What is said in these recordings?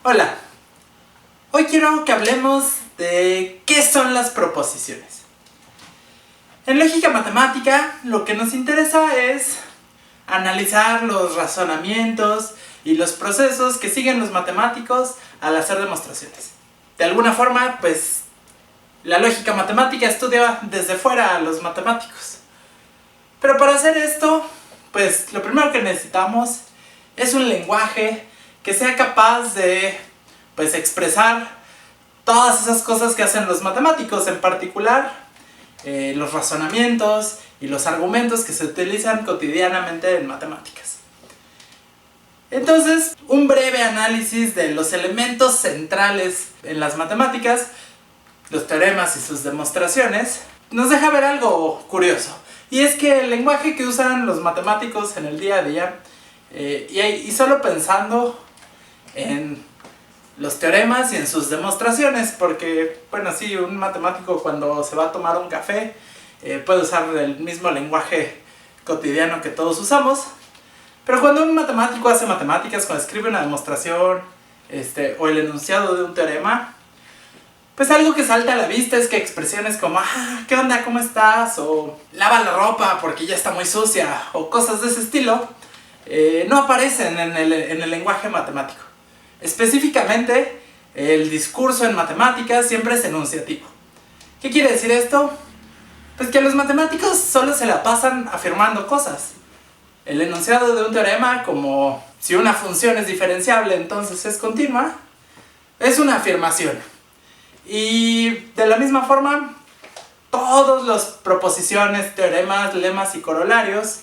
Hola, hoy quiero que hablemos de qué son las proposiciones. En lógica matemática, lo que nos interesa es analizar los razonamientos y los procesos que siguen los matemáticos al hacer demostraciones. De alguna forma, pues, la lógica matemática estudia desde fuera a los matemáticos. Pero para hacer esto, pues, lo primero que necesitamos es un lenguaje que sea capaz de, pues, expresar todas esas cosas que hacen los matemáticos, en particular los razonamientos y los argumentos que se utilizan cotidianamente en matemáticas. Entonces, un breve análisis de los elementos centrales en las matemáticas, los teoremas y sus demostraciones, nos deja ver algo curioso. Y es que el lenguaje que usan los matemáticos en el día a día, y solo pensando en los teoremas y en sus demostraciones, porque, bueno, sí, un matemático cuando se va a tomar un café puede usar el mismo lenguaje cotidiano que todos usamos, pero cuando un matemático hace matemáticas, cuando escribe una demostración o el enunciado de un teorema, pues algo que salta a la vista es que expresiones como ¿qué onda? ¿Cómo estás? O lava la ropa porque ya está muy sucia, o cosas de ese estilo, no aparecen en el lenguaje matemático. Específicamente, el discurso en matemáticas siempre es enunciativo. ¿Qué quiere decir esto? Pues que los matemáticos solo se la pasan afirmando cosas. El enunciado de un teorema, como si una función es diferenciable, entonces es continua, es una afirmación. Y de la misma forma, todas las proposiciones, teoremas, lemas y corolarios,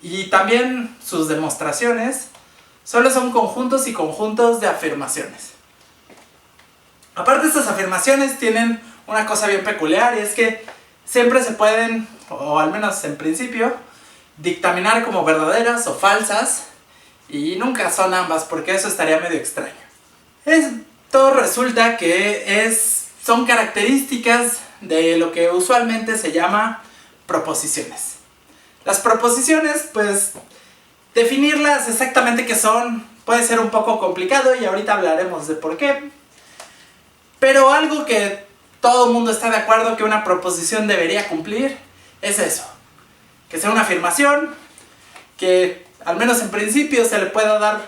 y también sus demostraciones, solo son conjuntos y conjuntos de afirmaciones. Aparte, estas afirmaciones tienen una cosa bien peculiar, y es que siempre se pueden, o al menos en principio, dictaminar como verdaderas o falsas, y nunca son ambas, porque eso estaría medio extraño. Todo resulta que son características de lo que usualmente se llama proposiciones. Las proposiciones, pues, definirlas exactamente qué son puede ser un poco complicado y ahorita hablaremos de por qué. Pero algo que todo el mundo está de acuerdo que una proposición debería cumplir es eso. Que sea una afirmación, que al menos en principio se le pueda dar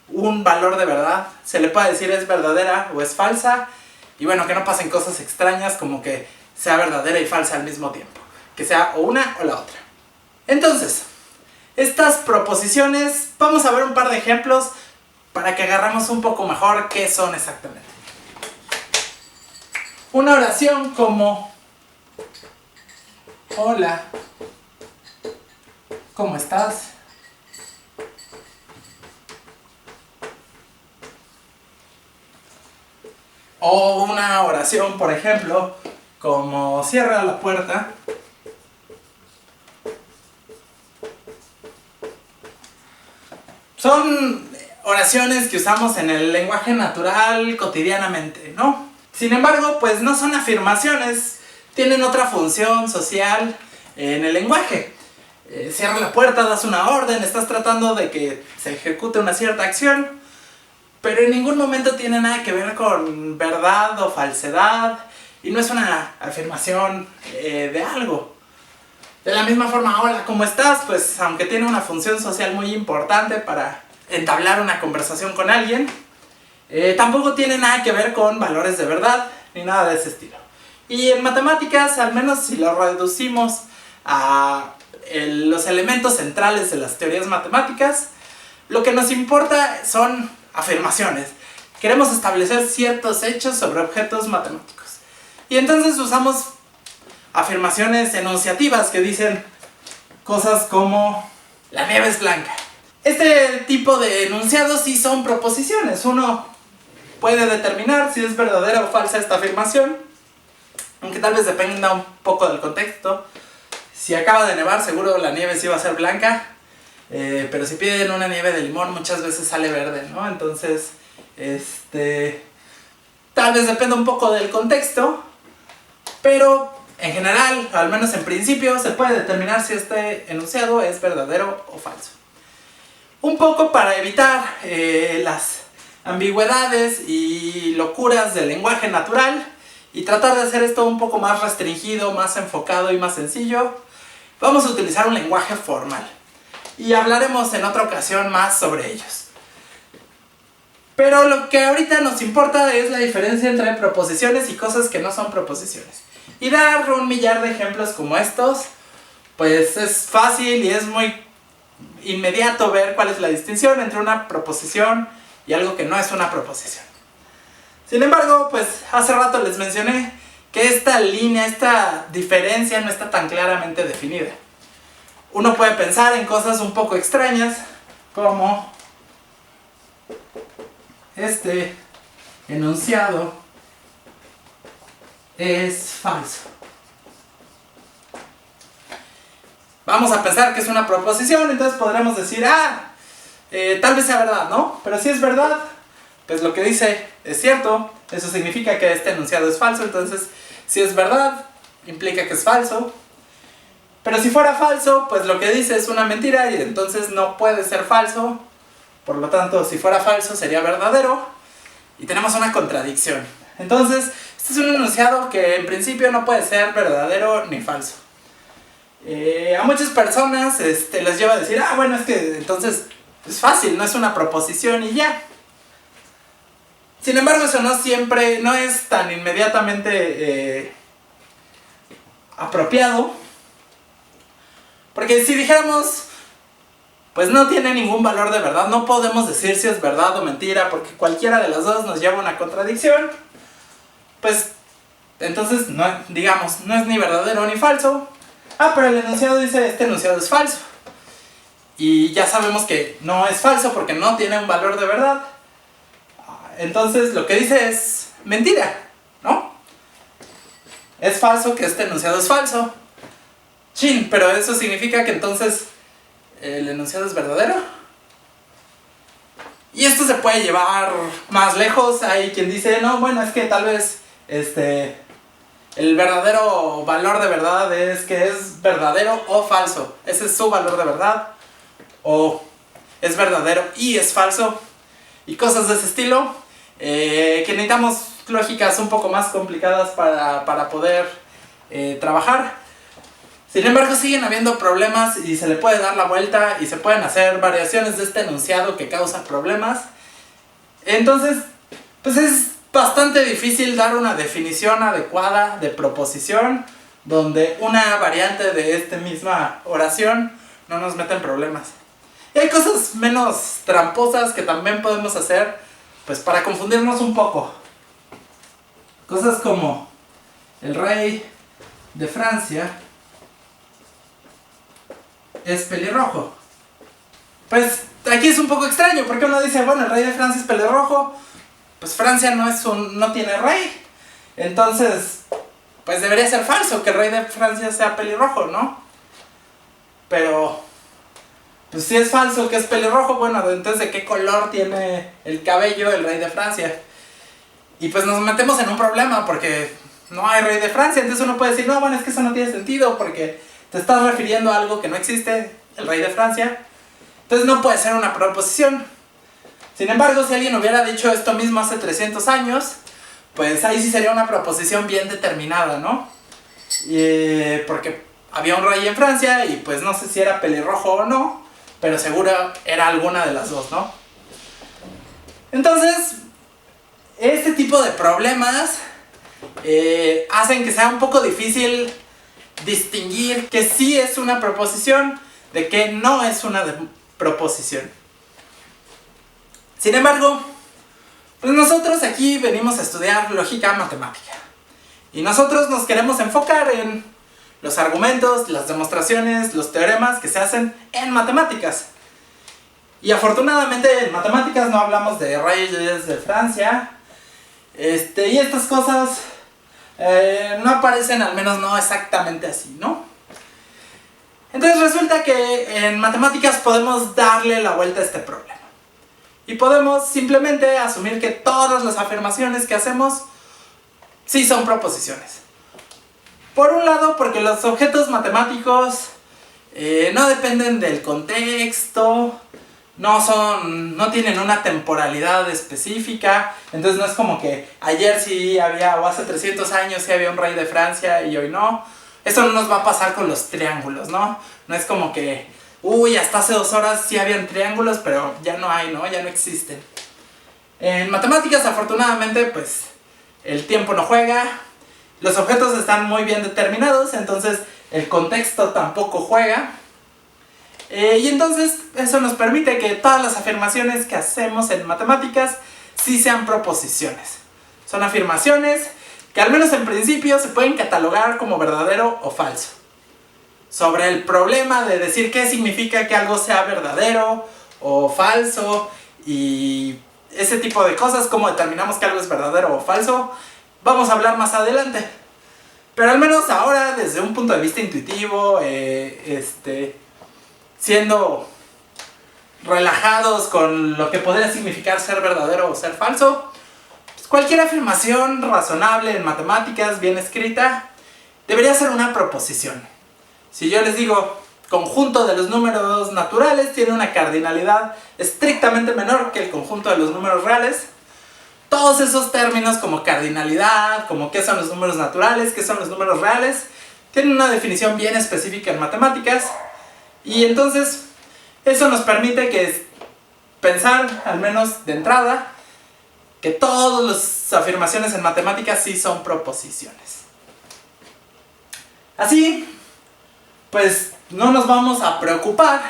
un valor de verdad. Se le puede decir es verdadera o es falsa. Y bueno, que no pasen cosas extrañas como que sea verdadera y falsa al mismo tiempo. Que sea o una o la otra. Entonces, estas proposiciones, vamos a ver un par de ejemplos para que agarremos un poco mejor qué son exactamente. Una oración como: hola, ¿cómo estás? O una oración, por ejemplo, como: cierra la puerta. Son oraciones que usamos en el lenguaje natural cotidianamente, ¿no? Sin embargo, pues no son afirmaciones, tienen otra función social en el lenguaje. Cierra la puerta, das una orden, estás tratando de que se ejecute una cierta acción, pero en ningún momento tiene nada que ver con verdad o falsedad, y no es una afirmación de algo. De la misma forma, hola, ¿cómo estás? Pues aunque tiene una función social muy importante para entablar una conversación con alguien, tampoco tiene nada que ver con valores de verdad, ni nada de ese estilo. Y en matemáticas, al menos si lo reducimos a los elementos centrales de las teorías matemáticas, lo que nos importa son afirmaciones. Queremos establecer ciertos hechos sobre objetos matemáticos. Y entonces usamos afirmaciones enunciativas que dicen cosas como: la nieve es blanca. Este tipo de enunciados sí son proposiciones. Uno puede determinar si es verdadera o falsa esta afirmación, aunque tal vez dependa un poco del contexto. Si acaba de nevar, seguro la nieve sí va a ser blanca, pero si piden una nieve de limón, muchas veces sale verde, ¿no? Entonces, tal vez dependa un poco del contexto, pero en general, al menos en principio, se puede determinar si este enunciado es verdadero o falso. Un poco para evitar las ambigüedades y locuras del lenguaje natural y tratar de hacer esto un poco más restringido, más enfocado y más sencillo, vamos a utilizar un lenguaje formal. Y hablaremos en otra ocasión más sobre ellos. Pero lo que ahorita nos importa es la diferencia entre proposiciones y cosas que no son proposiciones. Y dar un millar de ejemplos como estos, pues es fácil y es muy inmediato ver cuál es la distinción entre una proposición y algo que no es una proposición. Sin embargo, pues hace rato les mencioné que esta línea, esta diferencia no está tan claramente definida. Uno puede pensar en cosas un poco extrañas, como este enunciado es falso. Vamos a pensar que es una proposición, entonces podremos decir, tal vez sea verdad, ¿no? Pero si es verdad, pues lo que dice es cierto, eso significa que este enunciado es falso, entonces si es verdad, implica que es falso. Pero si fuera falso, pues lo que dice es una mentira y entonces no puede ser falso. Por lo tanto, si fuera falso sería verdadero y tenemos una contradicción. Entonces, este es un enunciado que en principio no puede ser verdadero ni falso. A muchas personas les lleva a decir, bueno, es que entonces es fácil, no es una proposición y ya. Sin embargo, eso no siempre, no es tan inmediatamente apropiado. Porque si dijéramos, pues no tiene ningún valor de verdad, no podemos decir si es verdad o mentira, porque cualquiera de las dos nos lleva a una contradicción, pues entonces, digamos, no es ni verdadero ni falso. Pero el enunciado dice, este enunciado es falso. Y ya sabemos que no es falso porque no tiene un valor de verdad. Entonces lo que dice es mentira, ¿no? Es falso que este enunciado es falso. Chin, pero eso significa que entonces el enunciado es verdadero. Y esto se puede llevar más lejos. Hay quien dice, no, bueno, es que tal vez el verdadero valor de verdad es que es verdadero o falso. Ese es su valor de verdad. O es verdadero y es falso. Y cosas de ese estilo. Que necesitamos lógicas un poco más complicadas para poder trabajar. Sin embargo, siguen habiendo problemas y se le puede dar la vuelta y se pueden hacer variaciones de este enunciado que causan problemas. Entonces, pues es bastante difícil dar una definición adecuada de proposición donde una variante de esta misma oración no nos meta en problemas. Y hay cosas menos tramposas que también podemos hacer, pues para confundirnos un poco. Cosas como el rey de Francia es pelirrojo. Pues aquí es un poco extraño porque uno dice, bueno, el rey de Francia es pelirrojo. Pues Francia no tiene rey. Entonces, pues debería ser falso que el rey de Francia sea pelirrojo, ¿no? Pero, pues si es falso que es pelirrojo, bueno, entonces ¿de qué color tiene el cabello el rey de Francia? Y pues nos metemos en un problema porque no hay rey de Francia. Entonces uno puede decir, no, bueno, es que eso no tiene sentido porque te estás refiriendo a algo que no existe, el rey de Francia. Entonces no puede ser una proposición. Sin embargo, si alguien hubiera dicho esto mismo hace 300 años, pues ahí sí sería una proposición bien determinada, ¿no? Porque había un rey en Francia y pues no sé si era pelirrojo o no, pero seguro era alguna de las dos, ¿no? Entonces, este tipo de problemas hacen que sea un poco difícil distinguir que sí es una proposición de que no es una proposición. Sin embargo, pues nosotros aquí venimos a estudiar lógica matemática. Y nosotros nos queremos enfocar en los argumentos, las demostraciones, los teoremas que se hacen en matemáticas. Y afortunadamente en matemáticas no hablamos de reyes de Francia. Y estas cosas no aparecen, al menos no exactamente así, ¿no? Entonces resulta que en matemáticas podemos darle la vuelta a este problema. Y podemos simplemente asumir que todas las afirmaciones que hacemos sí son proposiciones. Por un lado, porque los objetos matemáticos no dependen del contexto, no tienen una temporalidad específica, entonces no es como que ayer sí había, o hace 300 años sí había un rey de Francia y hoy no. Eso no nos va a pasar con los triángulos, ¿no? No es como que, uy, hasta hace 2 horas sí habían triángulos, pero ya no hay, ¿no? Ya no existen. En matemáticas, afortunadamente, pues el tiempo no juega, los objetos están muy bien determinados, entonces el contexto tampoco juega. Y entonces eso nos permite que todas las afirmaciones que hacemos en matemáticas sí sean proposiciones. Son afirmaciones que al menos en principio se pueden catalogar como verdadero o falso. Sobre el problema de decir qué significa que algo sea verdadero o falso y ese tipo de cosas, cómo determinamos que algo es verdadero o falso, vamos a hablar más adelante. Pero al menos ahora, desde un punto de vista intuitivo, siendo relajados con lo que podría significar ser verdadero o ser falso, pues cualquier afirmación razonable en matemáticas, bien escrita, debería ser una proposición. Si yo les digo, conjunto de los números naturales tiene una cardinalidad estrictamente menor que el conjunto de los números reales, todos esos términos como cardinalidad, como qué son los números naturales, qué son los números reales, tienen una definición bien específica en matemáticas. Y entonces eso nos permite pensar, al menos de entrada, que todas las afirmaciones en matemáticas sí son proposiciones. Así, pues no nos vamos a preocupar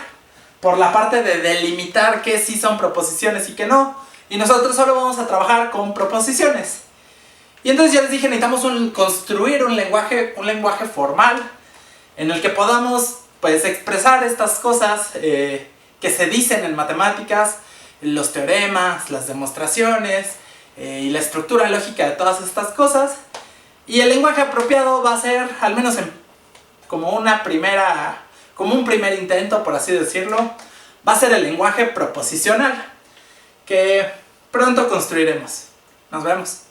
por la parte de delimitar qué sí son proposiciones y qué no. Y nosotros solo vamos a trabajar con proposiciones. Y entonces ya les dije, necesitamos construir un lenguaje formal en el que podamos pues expresar estas cosas que se dicen en matemáticas, los teoremas, las demostraciones y la estructura lógica de todas estas cosas. Y el lenguaje apropiado va a ser, al menos como un primer intento, por así decirlo, va a ser el lenguaje proposicional, que pronto construiremos. Nos vemos.